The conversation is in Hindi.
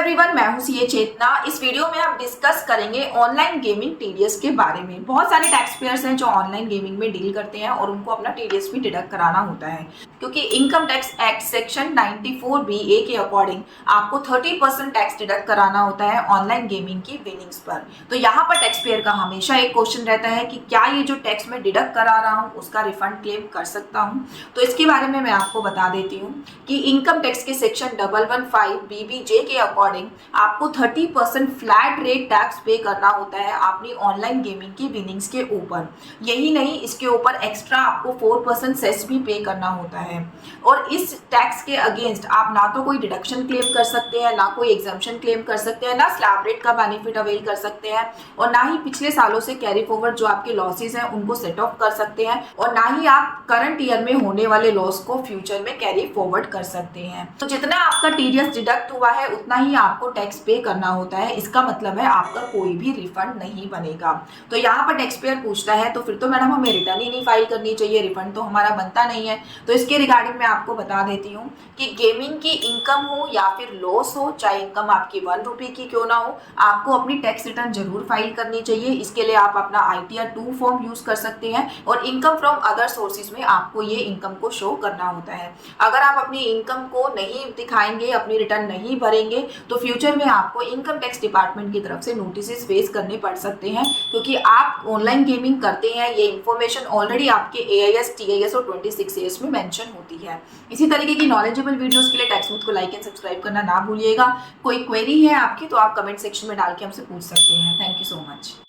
एवरीवन, मैं हूं सीए चेतना। इस वीडियो में हम डिस्कस करेंगे ऑनलाइन गेमिंग टीडीएस के बारे में। बहुत सारे टैक्स पेयर्स हैं जो ऑनलाइन गेमिंग में डील करते हैं और उनको अपना टीडीएस भी डिडक्ट कराना होता है, क्योंकि income tax act section 94(b)(a) के अकॉर्डिंग आपको 30% टैक्स डिडक्ट कराना होता है ऑनलाइन गेमिंग की विनिंग्स पर। तो यहाँ पर टैक्स पेयर का हमेशा एक क्वेश्चन रहता है कि क्या ये जो टैक्स मैं डिडक्ट करा रहा हूँ उसका रिफंड क्लेम कर सकता हूँ। तो इसके बारे में मैं आपको बता देती हूँ कि इनकम टैक्स के सेक्शन 115(b)(j) के अकॉर्डिंग आपको 30% फ्लैट रेट टैक्स पे करना होता है अपनी ऑनलाइन गेमिंग की विनिंग्स के ऊपर। यही नहीं, इसके ऊपर एक्स्ट्रा आपको 4% सेस भी पे करना होता है। और इस टैक्स के अगेंस्ट आप ना तो कोई डिडक्शन क्लेम कर सकते हैं, ना कोई एग्जम्पशन क्लेम कर सकते हैं, ना स्लैब रेट का बेनिफिट अवेल कर सकते हैं, और ना ही पिछले सालों से कैरी फॉरवर्ड जो आपके लॉसेस हैं उनको सेट ऑफ कर सकते हैं, और ना ही आप करंट ईयर में होने वाले लॉस को फ्यूचर में कैरी फॉरवर्ड कर सकते हैं। तो जितना आपका टीडीएस डिडक्ट हुआ है उतना ही आपको टैक्स पे करना होता है। इसका मतलब है आपका कोई भी रिफंड नहीं बनेगा। तो यहाँ पर टैक्स पेयर पूछता है तो फिर तो मैडम हमें रिटर्न ही नहीं फाइल करनी चाहिए, रिफंड तो हमारा बनता नहीं है। तो इसके रिगार्डिंग मैं आपको बता देती हूँ कि गेमिंग की इनकम हो या फिर लॉस हो, चाहे इनकम आपकी 1 रुपये की क्यों ना हो, आपको अपनी टैक्स रिटर्न जरूर फाइल करनी चाहिए। इसके लिए आप अपना ITR 2 फॉर्म यूज कर सकते हैं, और इनकम फ्रॉम अदर सोर्सेज में आपको ये इनकम को शो करना होता है। अगर आप अपनी इनकम को नहीं दिखाएंगे, अपनी रिटर्न नहीं भरेंगे, तो फ्यूचर में आपको इनकम टैक्स डिपार्टमेंट की तरफ से नोटिस फेस करने पड़ सकते हैं, क्योंकि आप ऑनलाइन गेमिंग करते हैं। ये इन्फॉर्मेशन ऑलरेडी आपके AIS, TIS और 26AS में मेंशन होती है। इसी तरीके की नॉलेजेबल वीडियोस के लिए टैक्समूथ को लाइक एंड सब्सक्राइब करना ना भूलिएगा। कोई क्वेरी है आपकी तो आप कमेंट सेक्शन में डाल के हमसे पूछ सकते हैं। Thank you so much.